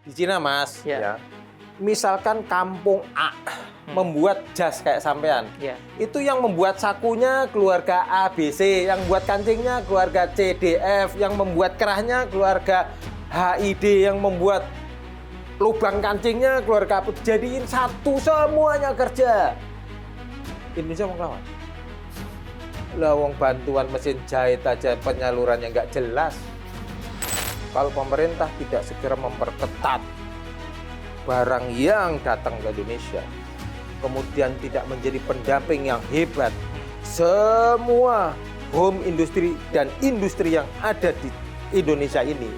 Di Cina, Mas, Ya. ya. Misalkan kampung A membuat jas kayak sampean. Ya. Itu yang membuat sakunya keluarga A, B, C, yang membuat kancingnya keluarga C, D, F, yang membuat kerahnya keluarga H, I, D, yang membuat lubang kancingnya keluarga apa. Jadiin satu, semuanya kerja. Indonesia mau ngelawan. Lawang bantuan mesin jahit aja penyalurannya nggak jelas. Kalau pemerintah tidak segera memperketat barang yang datang ke Indonesia, kemudian tidak menjadi pendamping yang hebat, semua home industri dan industri yang ada di Indonesia ini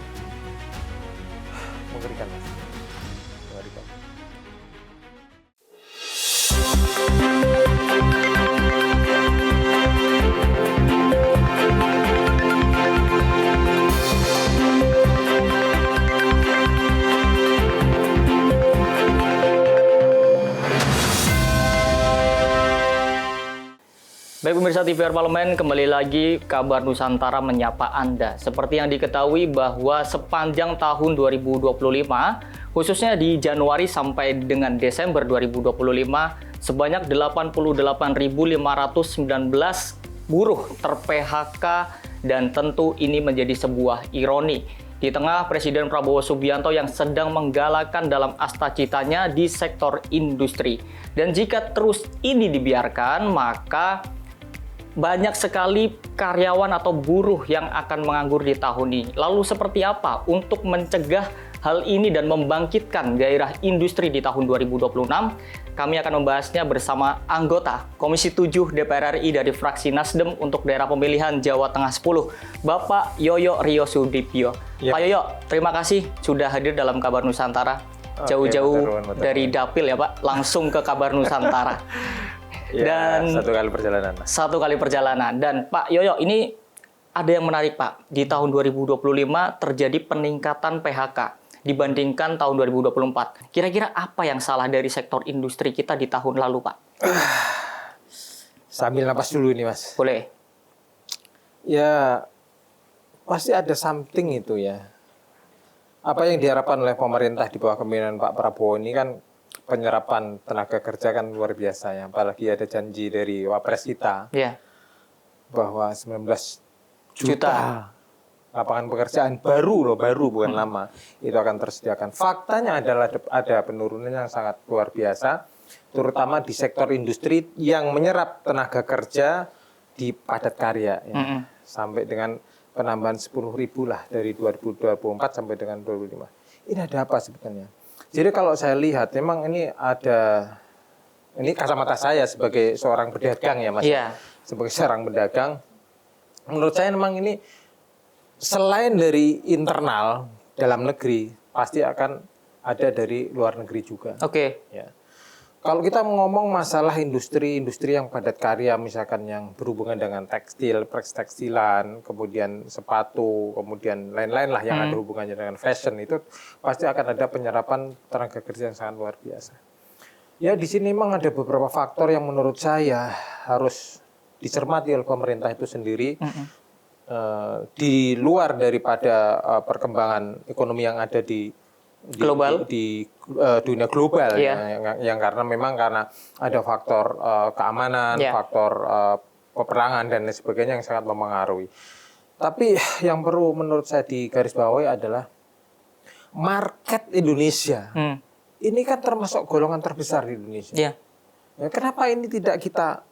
mengerikan, Mas. Mengerikan. Baik pemirsa TVR Parlemen, kembali lagi Kabar Nusantara menyapa Anda. Seperti yang diketahui bahwa sepanjang tahun 2025, khususnya di Januari sampai dengan Desember 2025, sebanyak 88.519 buruh ter-PHK dan tentu ini menjadi sebuah ironi. Di tengah Presiden Prabowo Subianto yang sedang menggalakkan dalam asta-citanya di sektor industri. Dan jika terus ini dibiarkan, maka banyak sekali karyawan atau buruh yang akan menganggur di tahun ini. Lalu seperti apa untuk mencegah hal ini dan membangkitkan gairah industri di tahun 2026? Kami akan membahasnya bersama anggota Komisi 7 DPR RI dari fraksi Nasdem untuk daerah pemilihan Jawa Tengah 10, Bapak Yoyo Ryo Sudibyo. Ya. Pak Yoyo, terima kasih sudah hadir dalam Kabar Nusantara. Jauh-jauh dari Dapil ya Pak, langsung ke Kabar Nusantara. Ya, Dan satu kali perjalanan, Mas. Satu kali perjalanan. Dan Pak Yoyo, ini ada yang menarik Pak. Di tahun 2025 terjadi peningkatan PHK dibandingkan tahun 2024. Kira-kira apa yang salah dari sektor industri kita di tahun lalu Pak? Sambil napas dulu nih, Mas. Boleh? Ya, pasti ada something itu ya. Apa yang diharapkan oleh pemerintah di bawah kepemimpinan Pak Prabowo ini kan penyerapan tenaga kerja kan luar biasa ya. Apalagi ada janji dari Wapres kita Ya. bahwa 19 juta lapangan pekerjaan baru loh, baru bukan lama, itu akan tersediakan. Faktanya adalah ada penurunan yang sangat luar biasa, terutama di sektor industri yang menyerap tenaga kerja di padat karya ya. Sampai dengan penambahan 10.000 lah dari 2024 sampai dengan 2025. Ini ada apa sebetulnya? Jadi kalau saya lihat memang ini kacamata saya sebagai seorang pedagang ya Mas. Iya. Sebagai seorang pedagang, menurut saya memang ini selain dari internal dalam negeri, pasti akan ada dari luar negeri juga. Oke. Ya. Kalau kita ngomong masalah industri yang padat karya, misalkan yang berhubungan dengan tekstil, tekstilan, kemudian sepatu, kemudian lain-lain lah yang ada hubungannya dengan fashion, itu pasti akan ada penyerapan tenaga kerja yang sangat luar biasa. Ya di sini memang ada beberapa faktor yang menurut saya harus dicermati oleh pemerintah itu sendiri. Di luar daripada perkembangan ekonomi yang ada di dunia global yang karena memang karena ada faktor keamanan, faktor peperangan dan lain sebagainya yang sangat mempengaruhi. Tapi yang perlu menurut saya digarisbawahi adalah market Indonesia. Ini kan termasuk golongan terbesar di Indonesia. Ya. Kenapa ini tidak kita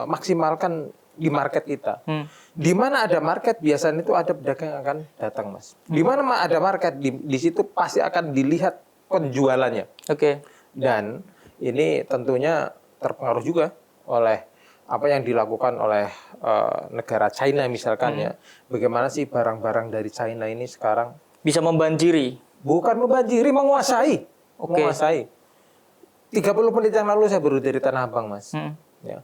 maksimalkan di market kita? Di mana ada market biasanya itu ada pedagang yang akan datang, Mas. Di mana ada market di situ pasti akan dilihat penjualannya. Oke. Dan ini tentunya terpengaruh juga oleh apa yang dilakukan oleh negara China misalkan ya. Bagaimana sih barang-barang dari China ini sekarang Bisa membanjiri. bukan membanjiri, menguasai. Oke. Menguasai. 30 menit yang lalu saya baru dari Tanah Abang, Mas. Ya.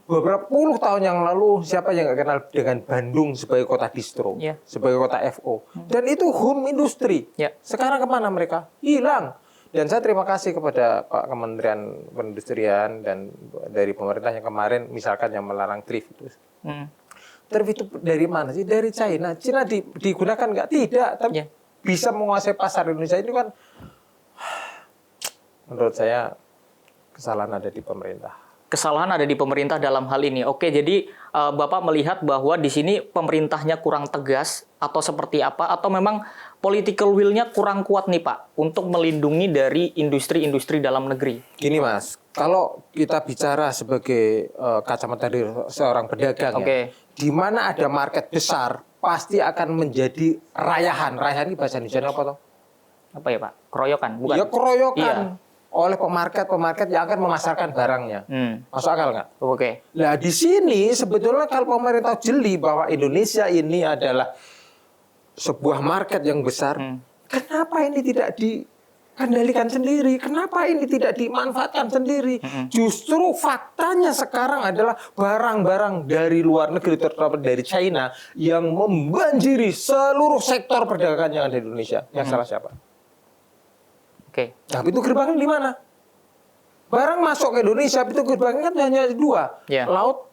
Beberapa puluh tahun yang lalu siapa yang nggak kenal dengan Bandung sebagai kota distro, sebagai kota FO, dan itu home industri. Sekarang kemana mereka? Hilang. Dan saya terima kasih kepada Pak Kementerian Perindustrian dan dari pemerintah yang kemarin misalkan yang melarang thrift itu. Thrift itu dari mana sih? Dari China. China digunakan nggak? Tidak. Tapi bisa menguasai pasar Indonesia itu kan menurut saya kesalahan ada di pemerintah. Kesalahan ada di pemerintah dalam hal ini. Oke, jadi Bapak melihat bahwa di sini pemerintahnya kurang tegas atau seperti apa? Atau memang political will-nya kurang kuat nih Pak untuk melindungi dari industri-industri dalam negeri? Gini Mas, kalau kita bicara sebagai kacamata dari seorang pedagang ya, di mana ada market besar, pasti akan menjadi rayahan. Rayahan ini bahasa Indonesia apa toh? Apa ya Pak? Keroyokan? Bukan? Ya keroyokan. Iya. Oleh pemarket yang akan memasarkan barangnya. Masuk akal nggak? Oke. Nah di sini sebetulnya kalau pemerintah jeli bahwa Indonesia ini adalah sebuah market yang besar, kenapa ini tidak dikendalikan sendiri? Kenapa ini tidak dimanfaatkan sendiri? Justru faktanya sekarang adalah barang-barang dari luar negeri, terutama dari China, yang membanjiri seluruh sektor perdagangan yang ada di Indonesia. Yang salah siapa? Oke. Tapi itu gerbangnya di mana? Barang masuk ke Indonesia, itu gerbangnya kan hanya dua, laut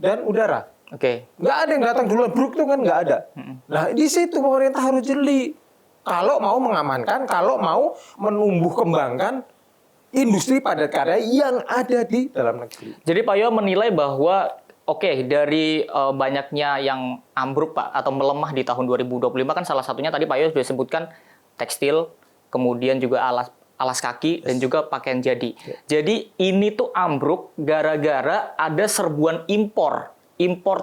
dan udara. Oke. Nggak ada yang datang duluan, bruk itu kan nggak ada. Nah di situ pemerintah harus jeli. Kalau mau mengamankan, kalau mau menumbuh kembangkan industri padat karya yang ada di dalam negeri. Jadi Pak Yo menilai bahwa dari banyaknya yang ambruk Pak atau melemah di tahun 2025 kan salah satunya tadi Pak Yo sudah sebutkan tekstil, kemudian juga alas kaki dan juga pakaian jadi. Jadi ini tuh ambruk gara-gara ada serbuan impor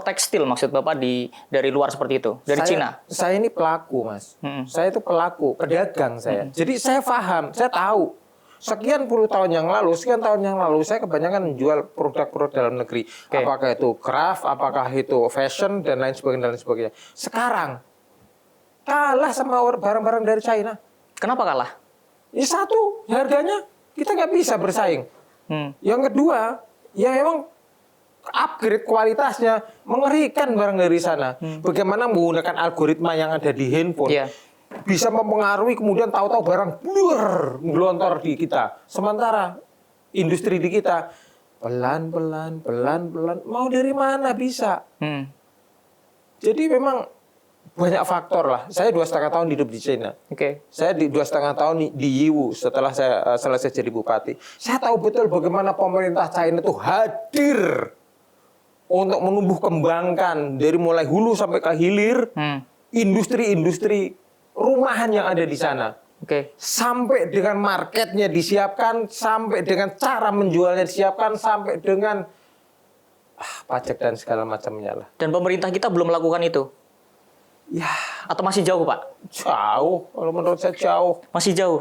tekstil maksud Bapak dari luar seperti itu, dari Cina. Saya ini pelaku, Mas. Saya itu pelaku, pedagang saya. Jadi saya paham, saya tahu. Sekian tahun yang lalu saya kebanyakan menjual produk-produk dalam negeri. Apakah itu craft, apakah itu fashion dan lain sebagainya. Sekarang kalah sama barang-barang dari China. Kenapa kalah? Ya satu, harganya kita nggak bisa bersaing. Yang kedua, ya memang upgrade kualitasnya mengerikan barang dari sana. Bagaimana menggunakan algoritma yang ada di handphone bisa mempengaruhi kemudian tahu-tahu barang gelontor di kita. Sementara industri di kita pelan-pelan mau dari mana bisa? Jadi memang banyak faktor lah. Saya 2,5 tahun hidup di China. Saya di 2,5 tahun di Yiwu setelah saya selesai jadi bupati. Saya tahu betul bagaimana pemerintah China itu hadir untuk menumbuh kembangkan dari mulai hulu sampai ke hilir industri-industri rumahan yang ada di sana. Sampai dengan marketnya disiapkan, sampai dengan cara menjualnya disiapkan, sampai dengan pajak dan segala macamnya lah. Dan pemerintah kita belum melakukan itu? Ya. Atau masih jauh, Pak? Jauh. Kalau menurut saya jauh. Masih jauh?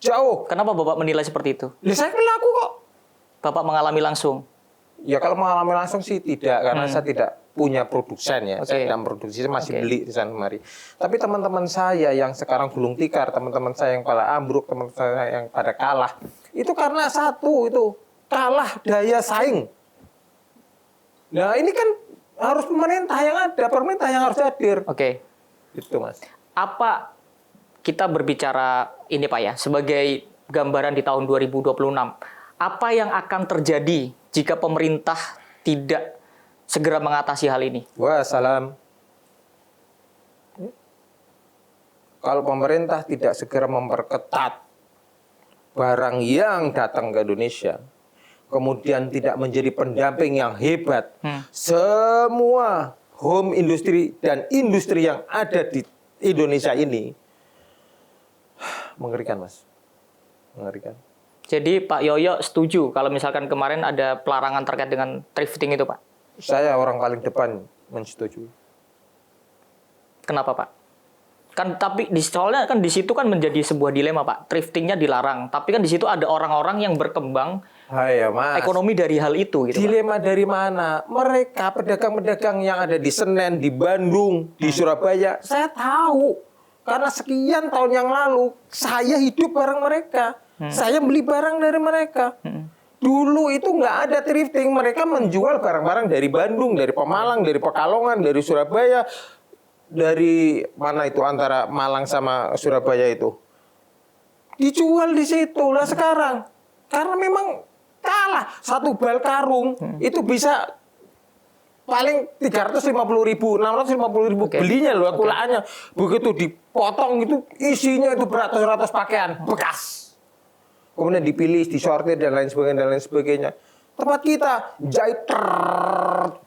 Jauh. Kenapa Bapak menilai seperti itu? Ya, saya pelaku kok. Bapak mengalami langsung? Ya kalau mengalami langsung sih tidak. Karena saya tidak punya produsen ya. Saya tidak produksi, saya masih beli di sana kemari. Tapi teman-teman saya yang sekarang gulung tikar, teman-teman saya yang pada ambruk, teman-teman saya yang pada kalah. Itu karena satu, itu kalah daya saing. Nah ini kan harus pemerintah yang harus hadir. Itu Mas. Apa kita berbicara ini Pak ya, sebagai gambaran di tahun 2026, apa yang akan terjadi jika pemerintah tidak segera mengatasi hal ini? Wassalam. Kalau pemerintah tidak segera memperketat barang yang datang ke Indonesia, kemudian tidak menjadi pendamping yang hebat, semua home industri dan industri yang ada di Indonesia ini mengerikan, Mas. Mengerikan. Jadi Pak Yoyo setuju kalau misalkan kemarin ada pelarangan terkait dengan thrifting itu, Pak? Saya orang paling depan menyetujui. Kenapa, Pak? Tapi soalnya kan di situ kan menjadi sebuah dilema, Pak. Thriftingnya dilarang, tapi kan di situ ada orang-orang yang berkembang ekonomi dari hal itu. Gitu, dilema Pak. dari mana? Mereka pedagang-pedagang yang ada di Senen, di Bandung, di Surabaya, saya tahu. Karena sekian tahun yang lalu, saya hidup bareng mereka. Saya beli barang dari mereka. Dulu itu nggak ada thrifting. Mereka menjual barang-barang dari Bandung, dari Pemalang, dari Pekalongan, dari Surabaya. Dari mana itu antara Malang sama Surabaya itu. Dijual di situ. Lah sekarang. Karena memang kalah. Satu bal karung itu bisa paling 350.000, 650.000 belinya loh, akulaannya. Begitu dipotong itu isinya itu beratus-ratus pakaian bekas. kemudian dipilih, disortir dan lain sebagainya. Tempat kita jahit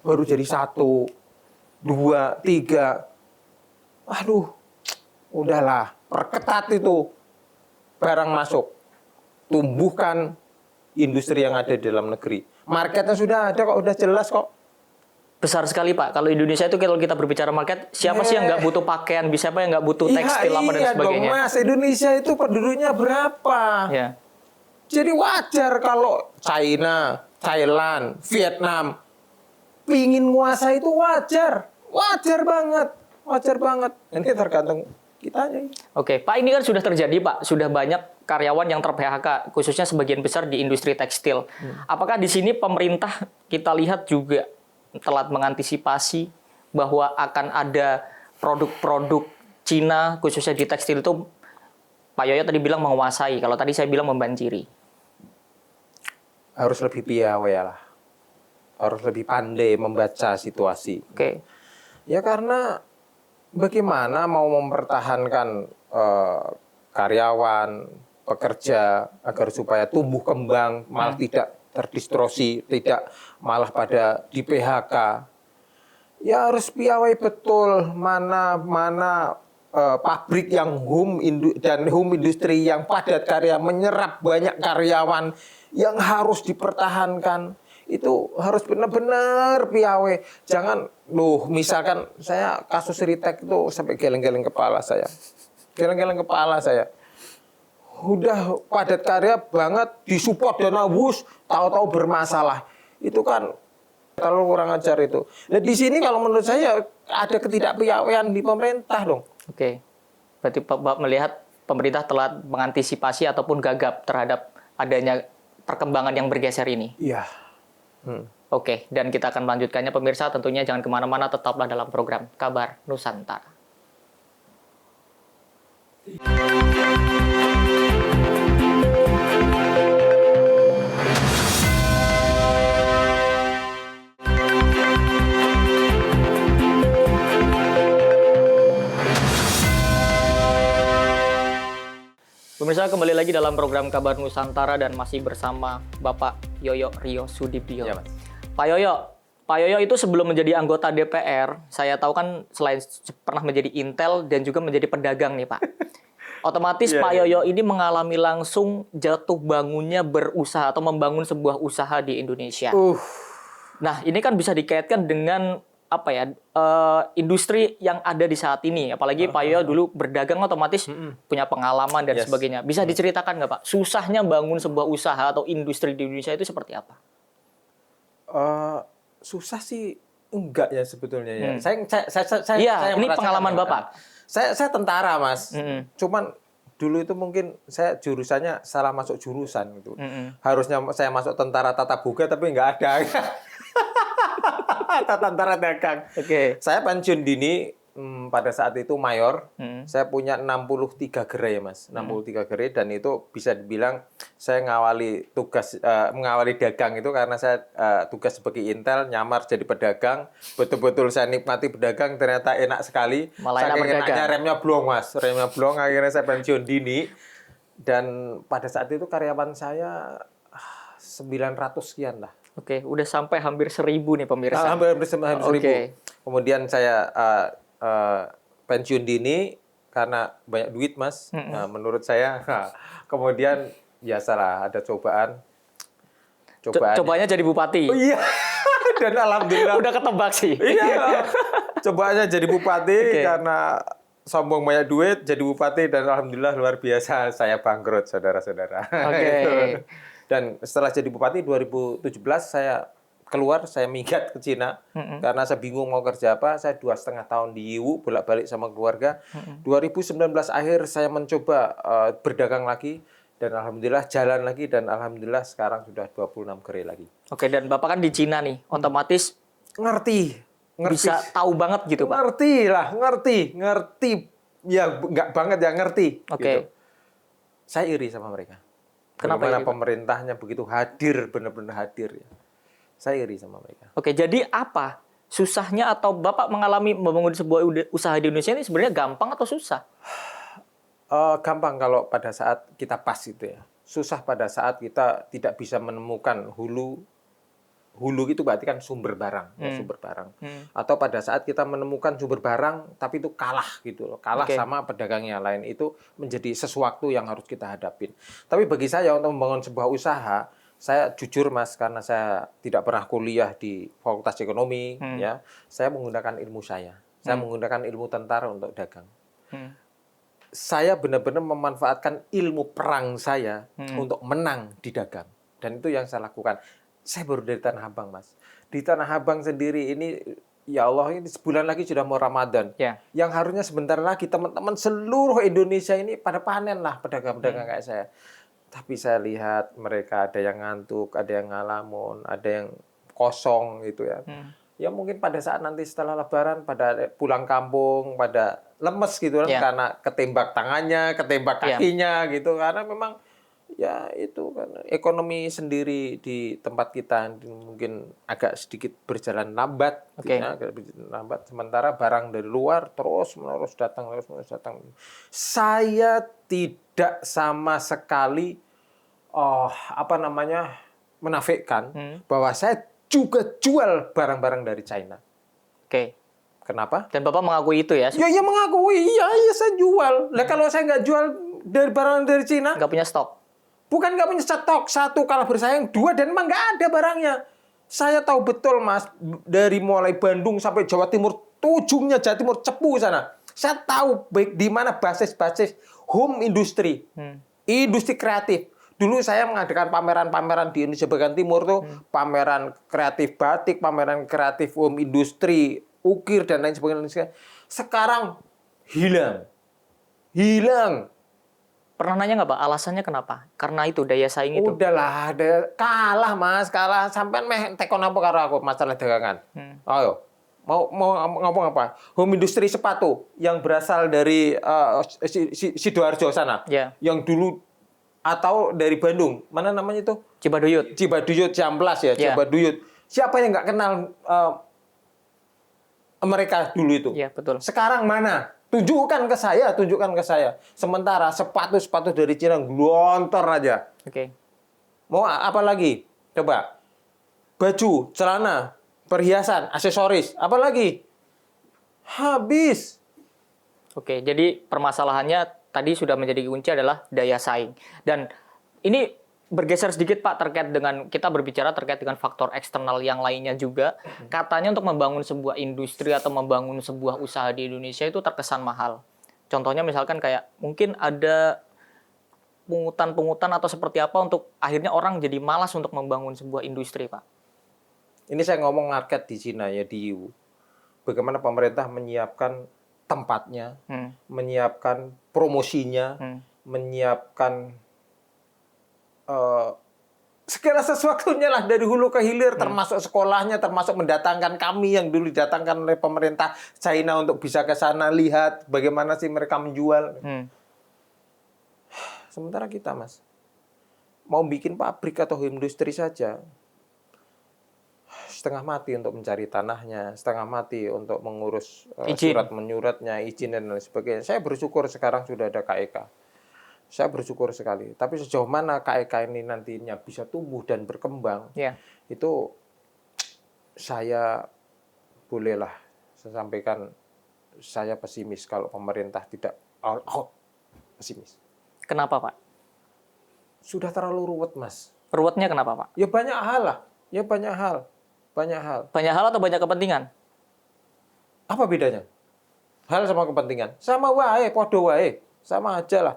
baru jadi 1, 2, 3. Aduh, udahlah, perketat itu barang masuk. Tumbuhkan industri yang ada di dalam negeri. Marketnya sudah ada kok, udah jelas kok. Besar sekali Pak. Kalau Indonesia itu kalau kita berbicara market, siapa sih yang nggak butuh pakaian, siapa yang nggak butuh tekstil apa dan sebagainya. Dong, Mas, Indonesia itu penduduknya berapa? Ya. Jadi wajar kalau China, Thailand, Vietnam pingin nguasai itu wajar. Wajar banget. Ini tergantung kitanya. Oke, Pak, ini kan sudah terjadi, Pak. Sudah banyak karyawan yang ter-PHK, khususnya sebagian besar di industri tekstil. Apakah di sini pemerintah kita lihat juga telat mengantisipasi bahwa akan ada produk-produk Cina, khususnya di tekstil itu, Pak Yoyo tadi bilang menguasai, kalau tadi saya bilang membanjiri. Harus lebih piawai lah. Harus lebih pandai membaca situasi. Oke. Ya karena bagaimana mau mempertahankan karyawan, pekerja agar supaya tumbuh kembang, malah tidak terdistorsi, tidak malah pada di PHK. Ya harus piawai betul mana pabrik yang home industri yang padat karya menyerap banyak karyawan yang harus dipertahankan. Itu harus benar-benar piawai. Jangan, misalkan saya kasus Ritek itu sampai geleng-geleng kepala saya. Udah padat karya banget, disupport dana WUS, tahu-tahu bermasalah. Itu kan terlalu kurang ajar itu. Nah di sini kalau menurut saya ada ketidakpiawaian di pemerintah dong. Oke. Berarti Pak melihat pemerintah telah mengantisipasi ataupun gagap terhadap adanya perkembangan yang bergeser ini. Iya. Oke, dan kita akan melanjutkannya pemirsa. Tentunya jangan kemana-mana, tetaplah dalam program Kabar Nusantara. Pemirsa, kembali lagi dalam program Kabar Nusantara dan masih bersama Bapak Yoyo Ryo Sudibyo. Ya, Mas. Pak Yoyo itu sebelum menjadi anggota DPR, saya tahu kan selain pernah menjadi Intel dan juga menjadi pedagang nih Pak. Otomatis Pak Yoyo ini mengalami langsung jatuh bangunnya berusaha atau membangun sebuah usaha di Indonesia. Nah, ini kan bisa dikaitkan dengan industri yang ada di saat ini. Apalagi Pak Yoyo dulu berdagang, otomatis punya pengalaman dan sebagainya. Bisa diceritakan nggak Pak, susahnya bangun sebuah usaha atau industri di Indonesia itu seperti apa? Susah sih enggak ya sebetulnya ya. Ini pengalaman Bapak. Saya tentara, Mas. Cuman dulu itu mungkin saya jurusannya salah masuk jurusan gitu. Harusnya saya masuk tentara tata boga tapi nggak ada. Tentara dagang. Oke. Saya pensiun dini pada saat itu mayor. Saya punya 63 gerai ya, Mas. 63 gerai dan itu bisa dibilang saya mengawali dagang itu karena saya tugas sebagai Intel, nyamar jadi pedagang. Betul-betul saya nikmati pedagang, ternyata enak sekali. Malah enak berdagang. Enaknya remnya blong, Mas. Remnya blong, akhirnya saya pensiun dini. Dan pada saat itu karyawan saya 900 sekian lah. Oke, udah sampai hampir 1.000 nih pemirsa. Hampir 1.000. Kemudian saya pensiun dini karena banyak duit, Mas. Nah, menurut saya. Kemudian biasalah ada cobaan. Cobaannya jadi bupati. Oh iya. Dan alhamdulillah. Udah ketebak sih. Iya. Cobaannya jadi bupati karena sombong banyak duit, jadi bupati dan alhamdulillah luar biasa saya bangkrut, saudara-saudara. Gitu. Dan setelah jadi bupati 2017 saya keluar, saya minggat ke Cina karena saya bingung mau kerja apa. Saya 2,5 tahun di Yiwu, bolak-balik sama keluarga. 2019 akhir saya mencoba berdagang lagi dan alhamdulillah jalan lagi dan alhamdulillah sekarang sudah 26 gerai lagi. Oke, dan Bapak kan di Cina nih, otomatis ngerti. Bisa tahu banget gitu, Pak. Ngerti. Ya enggak banget ya, ngerti. Oke. Gitu. Saya iri sama mereka. Kenapa Bagaimana iri, Pak? pemerintahnya begitu hadir, benar-benar hadir ya. Saya iri sama mereka. Oke, jadi apa susahnya atau Bapak mengalami membangun sebuah usaha di Indonesia ini sebenarnya gampang atau susah? Gampang kalau pada saat kita pas gitu ya. susah pada saat kita tidak bisa menemukan hulu itu berarti kan sumber barang, ya, sumber barang. Atau pada saat kita menemukan sumber barang tapi itu kalah gitu loh, kalah sama pedagang yang lain, itu menjadi sesuatu yang harus kita hadapin. Tapi bagi saya untuk membangun sebuah usaha, saya jujur Mas, karena saya tidak pernah kuliah di Fakultas Ekonomi, ya, saya menggunakan ilmu saya. Saya menggunakan ilmu tentara untuk dagang. Saya benar-benar memanfaatkan ilmu perang saya untuk menang di dagang. Dan itu yang saya lakukan. Saya baru dari Tanah Abang, Mas. Di Tanah Abang sendiri ini, ya Allah, ini sebulan lagi sudah mau Ramadan. Yang harusnya sebentar lagi teman-teman seluruh Indonesia ini pada panen lah, pedagang-pedagang kayak saya. Tapi saya lihat mereka ada yang ngantuk, ada yang ngalamun, ada yang kosong gitu ya. Ya mungkin pada saat nanti setelah Lebaran, pada pulang kampung, pada lemes gitu kan, karena ketembak tangannya, ketembak kakinya gitu, karena memang ya itu kan ekonomi sendiri di tempat kita mungkin agak sedikit berjalan lambat, gitu ya, agak lambat. Sementara barang dari luar terus menerus datang. Saya tidak sama sekali menafikan bahwa saya juga jual barang-barang dari China. Kenapa? Dan Bapak mengakui itu ya? Ya mengakui, iya saya jual. Lah kalau saya nggak jual dari barang dari Cina, nggak punya stok? Bukan nggak punya stok, satu kalah bersaing, dua dan emang nggak ada barangnya. Saya tahu betul Mas, dari mulai Bandung sampai Jawa Timur, ujungnya Jawa Timur cepu sana. Saya tahu baik di mana basis-basis home industry, industri kreatif. Dulu saya mengadakan pameran-pameran di Indonesia bagian timur tuh, pameran kreatif batik, pameran kreatif home industri, ukir dan lain sebagainya. Sekarang hilang. Pernah nanya nggak Pak, alasannya kenapa? Karena itu daya saing itu. Udahlah, kalah Mas, kalah. Sampai meh tekon apa karo aku masalah dagangan. Ayo. Mau ngomong apa? Home industry sepatu yang berasal dari Sidoarjo sana. Yang dulu atau dari Bandung, mana namanya itu? Cibaduyut, Ciamplas ya, Cibaduyut. Siapa yang nggak kenal mereka dulu itu? Iya, betul. Sekarang mana? Tunjukkan ke saya. Sementara sepatu-sepatu dari Cina glontor aja. Mau apa lagi? Coba. Baju, celana, perhiasan, aksesoris, apa lagi? Habis. Jadi permasalahannya tadi sudah menjadi kunci adalah daya saing. Dan ini bergeser sedikit Pak terkait dengan kita berbicara terkait dengan faktor eksternal yang lainnya juga. Katanya untuk membangun sebuah industri atau membangun sebuah usaha di Indonesia itu terkesan mahal. Contohnya misalkan kayak mungkin ada pungutan atau seperti apa untuk akhirnya orang jadi malas untuk membangun sebuah industri, Pak. Ini saya ngomong market di Cina ya, di EU. Bagaimana pemerintah menyiapkan tempatnya, menyiapkan promosinya, menyiapkan segala sesuatunya lah dari hulu ke hilir, termasuk sekolahnya, termasuk mendatangkan kami yang dulu didatangkan oleh pemerintah China untuk bisa ke sana lihat bagaimana sih mereka menjual. Sementara kita Mas, mau bikin pabrik atau industri saja, setengah mati untuk mencari tanahnya, setengah mati untuk mengurus surat menyuratnya, izin dan lain sebagainya. Saya bersyukur sekarang sudah ada KEK. Saya bersyukur sekali. Tapi sejauh mana KEK ini nantinya bisa tumbuh dan berkembang, itu saya bolehlah saya sampaikan, saya pesimis kalau pemerintah tidak all out. Pesimis. Kenapa Pak? Sudah terlalu ruwet Mas. Ruwetnya kenapa Pak? Ya banyak hal lah. Banyak hal atau banyak kepentingan? Apa bedanya? Hal sama kepentingan. Sama wae, podo wae. Sama aja lah.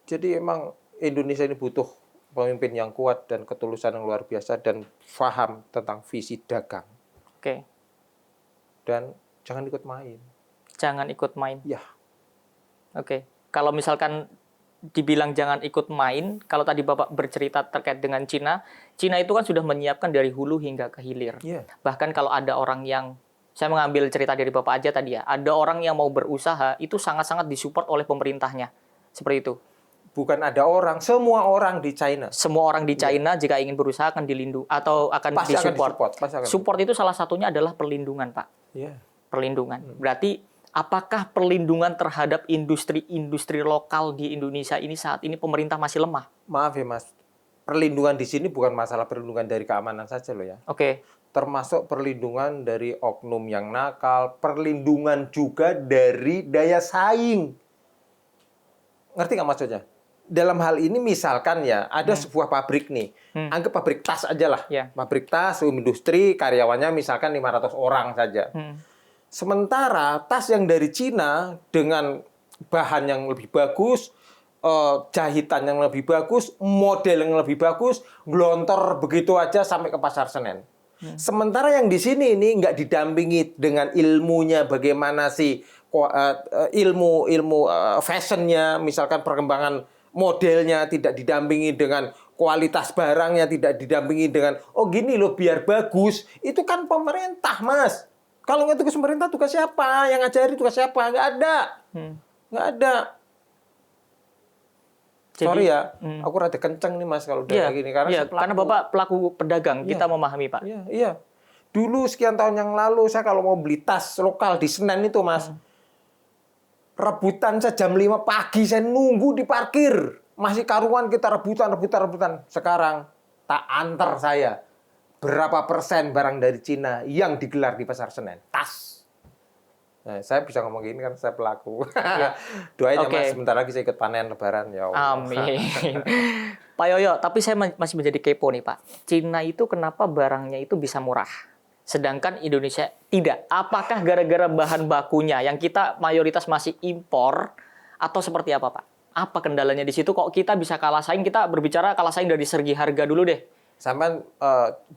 Jadi emang Indonesia ini butuh pemimpin yang kuat dan ketulusan yang luar biasa dan paham tentang visi dagang. Dan jangan ikut main. Jangan ikut main? Ya. Kalau misalkan dibilang jangan ikut main, kalau tadi Bapak bercerita terkait dengan Cina itu kan sudah menyiapkan dari hulu hingga ke hilir. Bahkan kalau ada orang yang, saya mengambil cerita dari Bapak aja tadi ya, ada orang yang mau berusaha, itu sangat-sangat disupport oleh pemerintahnya. Seperti itu. Bukan ada orang, semua orang di China. Semua orang di China jika ingin berusaha akan dilindungi atau akan disupport. Support itu salah satunya adalah perlindungan, Pak. Perlindungan. Berarti apakah perlindungan terhadap industri-industri lokal di Indonesia ini saat ini pemerintah masih lemah? Maaf ya Mas, perlindungan di sini bukan masalah perlindungan dari keamanan saja loh ya. Oke. Termasuk perlindungan dari oknum yang nakal, perlindungan juga dari daya saing. Ngerti nggak maksudnya? Dalam hal ini misalkan ya, ada sebuah pabrik nih, anggap pabrik tas aja lah. Ya. Pabrik tas, industri, karyawannya misalkan 500 orang saja. Sementara tas yang dari Cina dengan bahan yang lebih bagus, jahitan yang lebih bagus, model yang lebih bagus, glontor begitu aja sampai ke pasar Senen. Sementara yang di sini ini nggak didampingi dengan ilmunya bagaimana sih ilmu fashionnya, misalkan perkembangan modelnya tidak didampingi dengan kualitas barangnya, tidak didampingi dengan gini loh biar bagus. Itu kan pemerintah Mas. Kalau nggak tugas pemerintah, tugas siapa? Yang ngajari tugas siapa? Nggak ada. Nggak ada. Jadi, sorry ya, aku rada kenceng nih Mas kalau udah kayak gini. Karena Bapak pelaku pedagang, kita memahami Pak. Iya. Dulu sekian tahun yang lalu, saya kalau mau beli tas lokal di Senen itu Mas, rebutan saya jam 5 pagi, saya nunggu di parkir. Masih karuan kita rebutan. Sekarang, tak antar saya. Berapa persen barang dari Cina yang digelar di pasar Senen? Tas. Nah, saya bisa ngomong gini kan saya pelaku. Doain ya Mas, sebentar lagi saya ikut panen lebaran ya Allah. Amin. Pak Yoyo, tapi saya masih menjadi kepo nih Pak. Cina itu kenapa barangnya itu bisa murah? Sedangkan Indonesia tidak. Apakah gara-gara bahan bakunya yang kita mayoritas masih impor atau seperti apa Pak? Apa kendalanya di situ kok kita bisa kalah saing? Kita berbicara kalah saing dari segi harga dulu deh. Sampai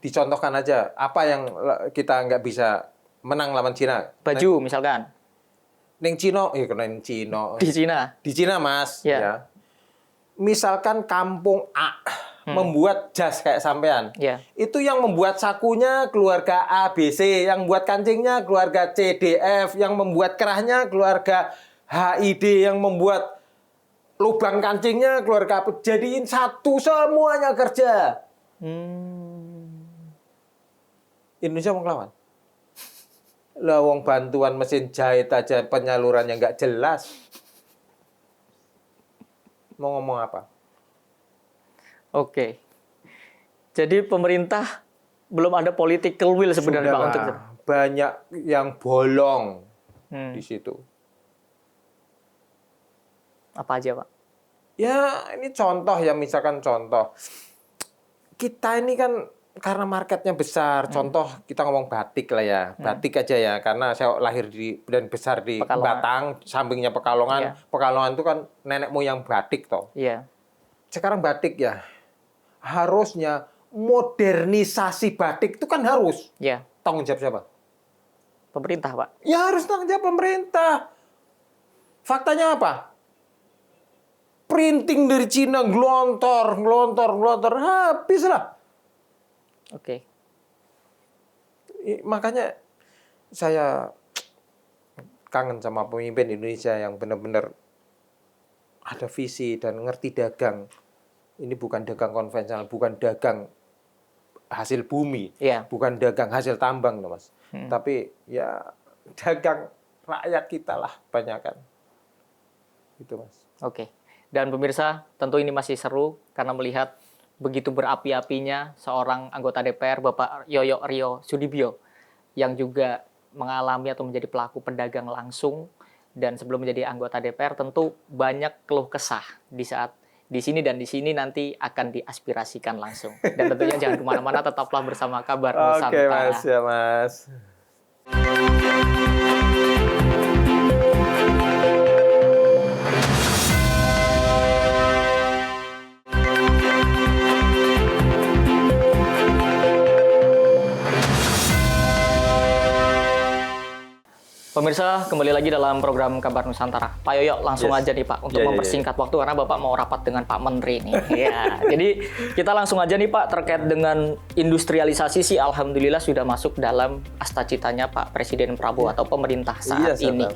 dicontohkan aja apa yang kita nggak bisa menang lawan Cina. Baju misalkan. Neng Cino, kena Cino. Di Cina. Di Cina Mas. Ya. Ya. Misalkan kampung A membuat jas kayak sampean. Ya. Itu yang membuat sakunya keluarga A, B, C. Yang membuat kancingnya keluarga C, D, F. Yang membuat kerahnya keluarga H, I, D. Yang membuat lubang kancingnya keluarga apa. Jadiin satu semuanya kerja. Indonesia mau ngelawan. Lawang bantuan mesin jahit aja penyalurannya nggak jelas. Mau ngomong apa? Oke. Jadi pemerintah belum ada political will sebenarnya Pak untuk itu. Banyak yang bolong di situ. Apa aja Pak? Ya ini contoh ya, misalkan contoh. Kita ini kan karena marketnya besar, contoh kita ngomong batik lah ya, batik aja ya, karena saya lahir dan besar di Pekalongan. Batang, sampingnya Pekalongan. Pekalongan itu kan nenek moyang batik toh. Iya. Sekarang batik ya, harusnya modernisasi batik itu kan harus. Iya. Tanggung jawab siapa? Pemerintah Pak. Ya harus tanggung jawab pemerintah. Faktanya apa? Printing dari Cina, glontor, habis lah. Oke. Makanya saya kangen sama pemimpin Indonesia yang benar-benar ada visi dan ngerti dagang. Ini bukan dagang konvensional, bukan dagang hasil bumi, bukan dagang hasil tambang, Mas. Tapi ya dagang rakyat kita lah banyakan. Gitu, Mas. Oke. Dan pemirsa, tentu ini masih seru karena melihat begitu berapi-apinya seorang anggota DPR, Bapak Yoyo Ryo Sudibyo, yang juga mengalami atau menjadi pelaku pedagang langsung, dan sebelum menjadi anggota DPR tentu banyak keluh kesah di saat di sini dan di sini nanti akan diaspirasikan langsung. Dan tentunya jangan kemana-mana, tetaplah bersama Kabar Nusantara. Oke Mas, ya Mas. Pemirsa, kembali lagi dalam program Kabar Nusantara. Pak Yoyo, langsung aja nih Pak, untuk mempersingkat waktu karena Bapak mau rapat dengan Pak Menteri nih. Ya, jadi kita langsung aja nih Pak, terkait dengan industrialisasi sih alhamdulillah sudah masuk dalam astacitanya Pak Presiden Prabowo atau pemerintah saat ini.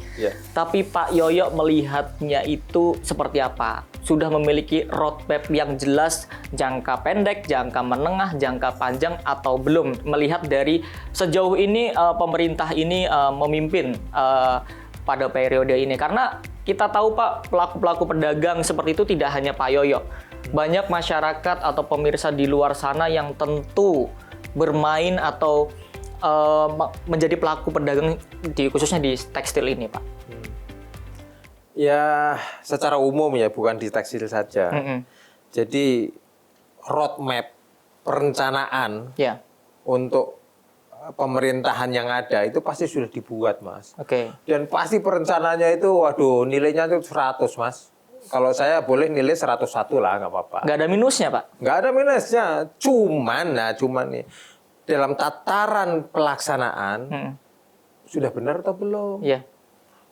Tapi Pak Yoyo melihatnya itu seperti apa? Sudah memiliki roadmap yang jelas, jangka pendek, jangka menengah, jangka panjang, atau belum? Melihat dari sejauh ini pemerintah ini memimpin pada periode ini? Karena kita tahu Pak, pelaku-pelaku pedagang seperti itu tidak hanya Pak Yoyo. Banyak masyarakat atau pemirsa di luar sana yang tentu bermain atau menjadi pelaku pedagang khususnya di tekstil ini, Pak. Ya, secara umum ya, bukan di tekstil saja. Jadi roadmap perencanaan Ya. untuk pemerintahan yang ada itu pasti sudah dibuat, Mas. Oke. Dan pasti perencanaannya itu, waduh, nilainya itu 100, Mas. Kalau saya boleh nilai 101 lah, nggak apa-apa. Nggak ada minusnya, Pak? Nggak ada minusnya. Cuman nih, dalam tataran pelaksanaan, sudah benar atau belum? Iya.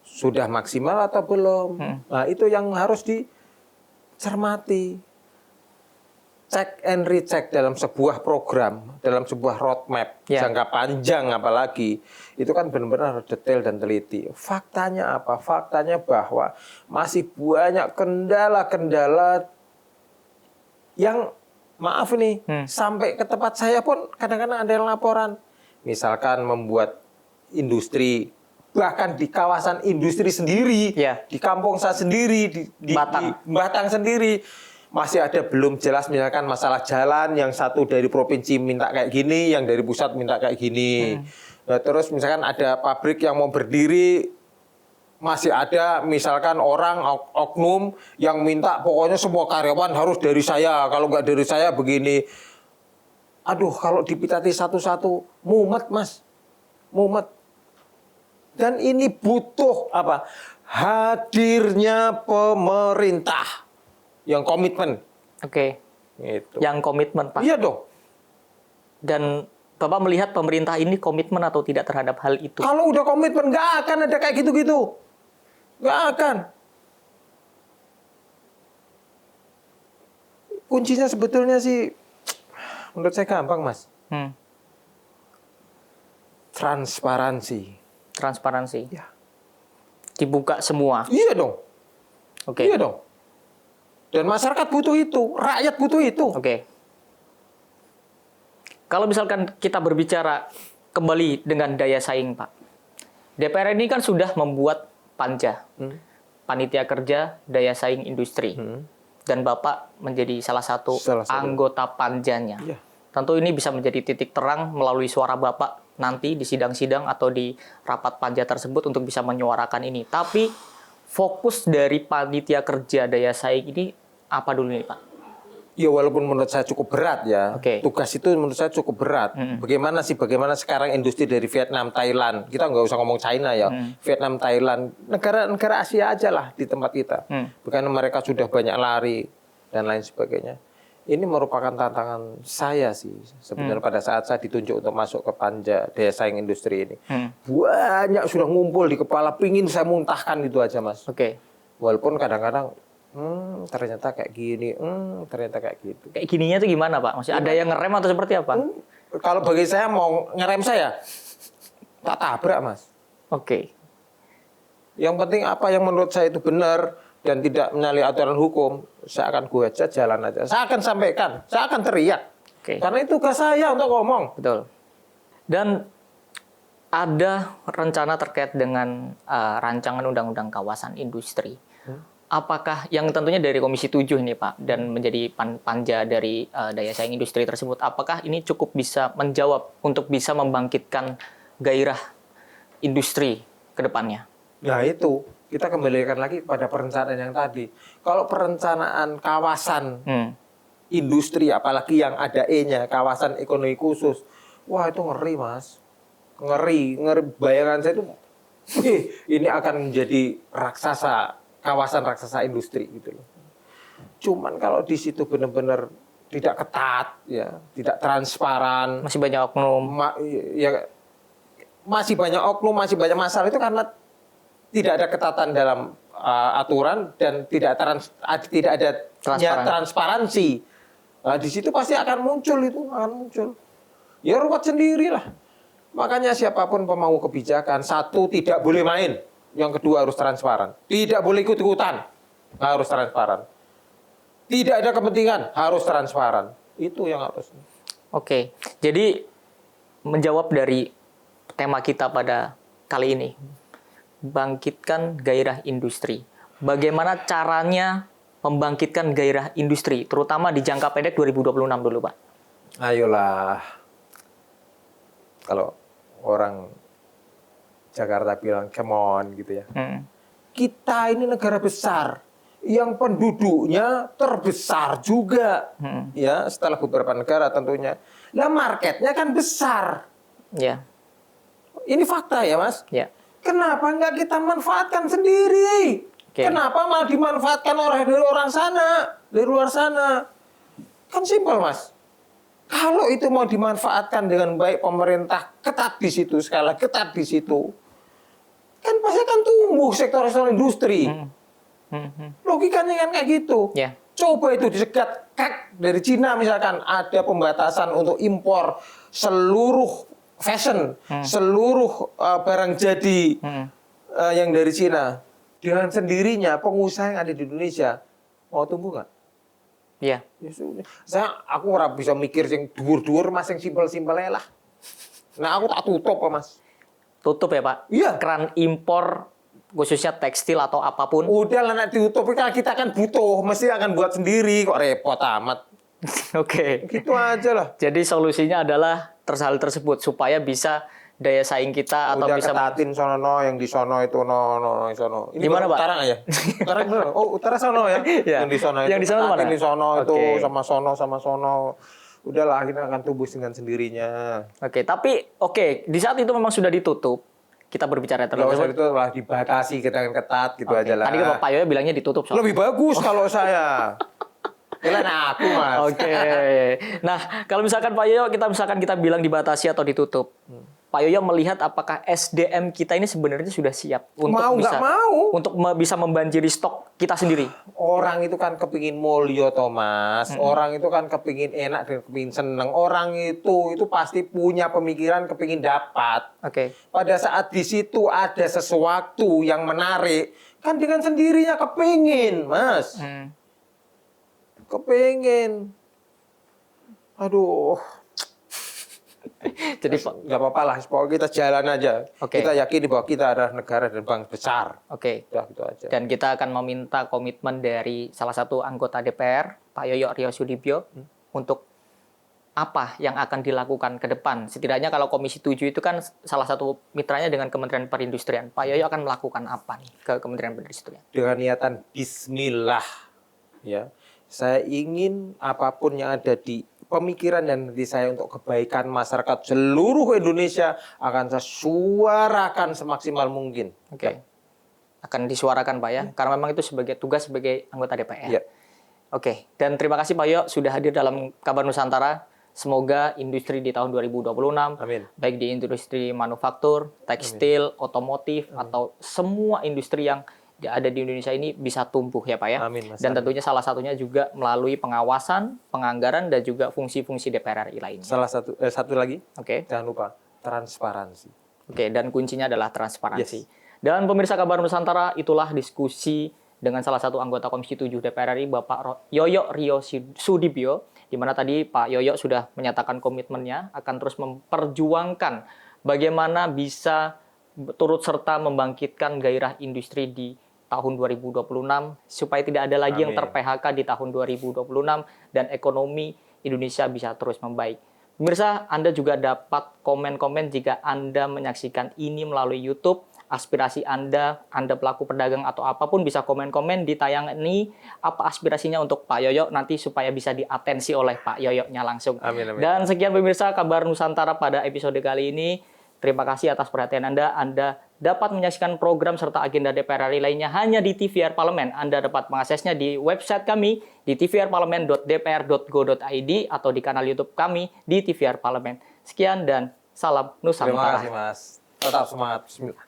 Sudah maksimal atau belum? Nah, itu yang harus dicermati. Cek and recheck dalam sebuah program, dalam sebuah roadmap, jangka panjang apalagi, itu kan benar-benar detail dan teliti. Faktanya apa? Faktanya bahwa masih banyak kendala-kendala yang, maaf nih, sampai ke tempat saya pun kadang-kadang ada yang laporan. Misalkan membuat industri, bahkan di kawasan industri sendiri, di kampung saya sendiri, di Batang sendiri, masih ada belum jelas, misalkan masalah jalan, yang satu dari provinsi minta kayak gini, yang dari pusat minta kayak gini. Nah, terus misalkan ada pabrik yang mau berdiri, masih ada misalkan orang oknum yang minta pokoknya semua karyawan harus dari saya, kalau nggak dari saya begini. Aduh, kalau dipitati satu-satu, mumet, Mas. Mumet. Dan ini butuh apa? Hadirnya pemerintah yang komitmen. Oke. Gitu. Yang komitmen, Pak. Iya dong. Dan Bapak melihat pemerintah ini komitmen atau tidak terhadap hal itu? Kalau udah komitmen, nggak akan ada kayak gitu-gitu. Nggak akan. Kuncinya sebetulnya sih, menurut saya gampang, Mas. Transparansi. Transparansi. Ya. Dibuka semua. Iya dong. Oke. Iya dong. Dan masyarakat butuh itu, rakyat butuh itu. Oke. Kalau misalkan kita berbicara kembali dengan daya saing, Pak. DPR ini kan sudah membuat panja. Panitia Kerja Daya Saing Industri. Dan Bapak menjadi salah satu anggota panjanya. Iya. Tentu ini bisa menjadi titik terang melalui suara Bapak nanti di sidang-sidang atau di rapat panja tersebut untuk bisa menyuarakan ini. Tapi fokus dari Panitia Kerja Daya Saing ini apa dulu nih, Pak? Ya, walaupun menurut saya cukup berat ya. Tugas itu menurut saya cukup berat. Bagaimana sekarang industri dari Vietnam, Thailand. Kita nggak usah ngomong China ya. Vietnam, Thailand. Negara-negara Asia aja lah di tempat kita. Bukan mereka sudah banyak lari dan lain sebagainya. Ini merupakan tantangan saya sih. Sebenarnya pada saat saya ditunjuk untuk masuk ke panja daya saing industri ini. Banyak sudah ngumpul di kepala. Pingin saya muntahkan itu aja, Mas. Walaupun kadang-kadang ternyata kayak gini, ternyata kayak gitu. Kayak gininya tuh gimana, Pak? Maksudnya ada yang ngerem atau seperti apa? Kalau bagi saya mau ngerem saya, tak tabrak, Mas. Yang penting apa yang menurut saya itu benar dan tidak menyalahi aturan hukum, saya akan gue aja, jalan aja. Saya akan sampaikan, saya akan teriak. Karena itu tugas saya untuk ngomong. Betul. Dan ada rencana terkait dengan rancangan undang-undang kawasan industri. Apakah yang tentunya dari Komisi 7 ini, Pak, dan menjadi panja dari daya saing industri tersebut, apakah ini cukup bisa menjawab untuk bisa membangkitkan gairah industri ke depannya? Nah itu, kita kembalikan lagi pada perencanaan yang tadi. Kalau perencanaan kawasan industri, apalagi yang ada E-nya, kawasan ekonomi khusus, wah itu ngeri, Mas. Ngeri. Bayangan saya itu, ini akan menjadi kawasan raksasa industri gitu loh. Cuman kalau di situ benar-benar tidak ketat, ya, tidak transparan, masih banyak oknum, masih banyak oknum, masih banyak masalah itu karena tidak ada ketatan dalam aturan dan tidak ada transparansi. Nah, di situ pasti akan muncul. Ya ruwet sendirilah. Makanya siapapun pemangku kebijakan, satu tidak boleh main. Yang kedua harus transparan. Tidak boleh ikut-ikutan. Harus transparan. Tidak ada kepentingan. Harus transparan. Itu yang harus. Jadi menjawab dari tema kita pada kali ini. membangkitkan gairah industri. Bagaimana caranya membangkitkan gairah industri, terutama di jangka pendek 2026 dulu, Pak? Ayolah, kalau orang Jakarta bilang, come on, gitu ya. Kita ini negara besar, yang penduduknya terbesar juga, ya setelah beberapa negara tentunya. Nah, marketnya kan besar. Ya. Ini fakta ya, Mas. Ya. Kenapa nggak kita manfaatkan sendiri? Kenapa malah dimanfaatkan oleh dari orang sana, dari luar sana? Kan simpel, Mas. Kalau itu mau dimanfaatkan dengan baik, pemerintah ketat di situ, skala ketat di situ, kan pasti akan tumbuh sektor-sektor industri. Logikanya kan kayak gitu. Yeah. Coba itu disekat dari Cina misalkan, ada pembatasan untuk impor seluruh fashion, seluruh barang jadi yang dari Cina. Dengan sendirinya pengusaha yang ada di Indonesia mau tumbuh nggak? Iya. Aku ora bisa mikir yang dhuwur-dhuwur, Mas, yang simpel-simpelnya lah. Nah, aku tak tutup, Mas. Tutup ya, Pak? Iya. Keran impor khususnya tekstil atau apapun. Udah lah, nanti tutup, kan kita kan butuh, mesti akan buat sendiri, kok repot amat. Oke. Gitu aja lah. Jadi solusinya adalah hal tersebut supaya bisa daya saing kita atau udah bisa ketatin sono yang di sono itu no sono. Ini gimana, Pak? Utara nggak ya? Utara bener. Oh, utara sono ya. Ya. Yang di sono itu. Yang di sono mana? Di sono itu Oke. sama sono. Udahlah, kita akan tumbuh dengan sendirinya. Oke, tapi di saat itu memang sudah ditutup. Kita berbicara Kalau saya tersebut. itu lah dibatasi, kita akan ketat gitu Oke. aja lah. Tadi Pak Yoyo bilangnya ditutup. Lebih bagus kalau saya. Kalian aku, Mas. Oke. Nah, kalau misalkan Pak Yoyo kita bilang dibatasi atau ditutup. Pak Yoyo melihat apakah SDM kita ini sebenarnya sudah siap untuk bisa membanjiri stok kita sendiri. Orang itu kan kepingin mulio, Thomas. Orang itu kan kepingin enak dan kepingin seneng. Orang itu pasti punya pemikiran kepingin dapat. Oke. Pada saat di situ ada sesuatu yang menarik, kan dengan sendirinya kepingin, Mas. Kepingin. Aduh. Jadi nggak apa-apa lah, pokoknya kita jalan aja. Oke. Kita yakin bahwa kita adalah negara dan bangsa besar. Oke. Udah gitu aja. Dan kita akan meminta komitmen dari salah satu anggota DPR, Pak Yoyo Ryo Sudibyo, untuk apa yang akan dilakukan ke depan. Setidaknya kalau Komisi 7 itu kan salah satu mitranya dengan Kementerian Perindustrian. Pak Yoyo akan melakukan apa nih ke Kementerian Perindustrian? Dengan niatan bismillah, ya. Saya ingin apapun yang ada di pemikiran dan hati saya untuk kebaikan masyarakat seluruh Indonesia akan saya suarakan semaksimal mungkin. Oke. Akan disuarakan, Pak ya, karena memang itu sebagai tugas sebagai anggota DPR. Ya. Oke, dan terima kasih Pak Yoyo sudah hadir dalam Kabar Nusantara. Semoga industri di tahun 2026, Amin. baik di industri manufaktur, tekstil, otomotif, atau semua industri yang ada di Indonesia ini bisa tumbuh ya Pak ya. Amin, Mas. Dan tentunya salah satunya juga melalui pengawasan, penganggaran, dan juga fungsi-fungsi DPR RI lainnya. Satu lagi, Oke. jangan lupa transparansi. Oke, dan kuncinya adalah transparansi. Yes. Dan pemirsa Kabar Nusantara, itulah diskusi dengan salah satu anggota Komisi 7 DPR RI, Bapak Yoyo Ryo Sudibyo, di mana tadi Pak Yoyo sudah menyatakan komitmennya akan terus memperjuangkan bagaimana bisa turut serta membangkitkan gairah industri di tahun 2026 supaya tidak ada lagi yang ter-PHK di tahun 2026 dan ekonomi Indonesia bisa terus membaik. Pemirsa, Anda juga dapat komen-komen jika Anda menyaksikan ini melalui YouTube. Aspirasi Anda pelaku pedagang atau apapun bisa komen-komen di tayangan ini. Apa aspirasinya untuk Pak Yoyo nanti supaya bisa diatensi oleh Pak Yoyo-nya langsung. Amin, amin. Dan sekian pemirsa Kabar Nusantara pada episode kali ini. Terima kasih atas perhatian Anda. Anda dapat menyaksikan program serta agenda DPR RI lainnya hanya di TVR Parlemen. Anda dapat mengaksesnya di website kami di tvrparlemen.dpr.go.id atau di kanal YouTube kami di TVR Parlemen. Sekian dan salam Nusantara. Terima kasih, Mas. Tetap semangat. Bismillah.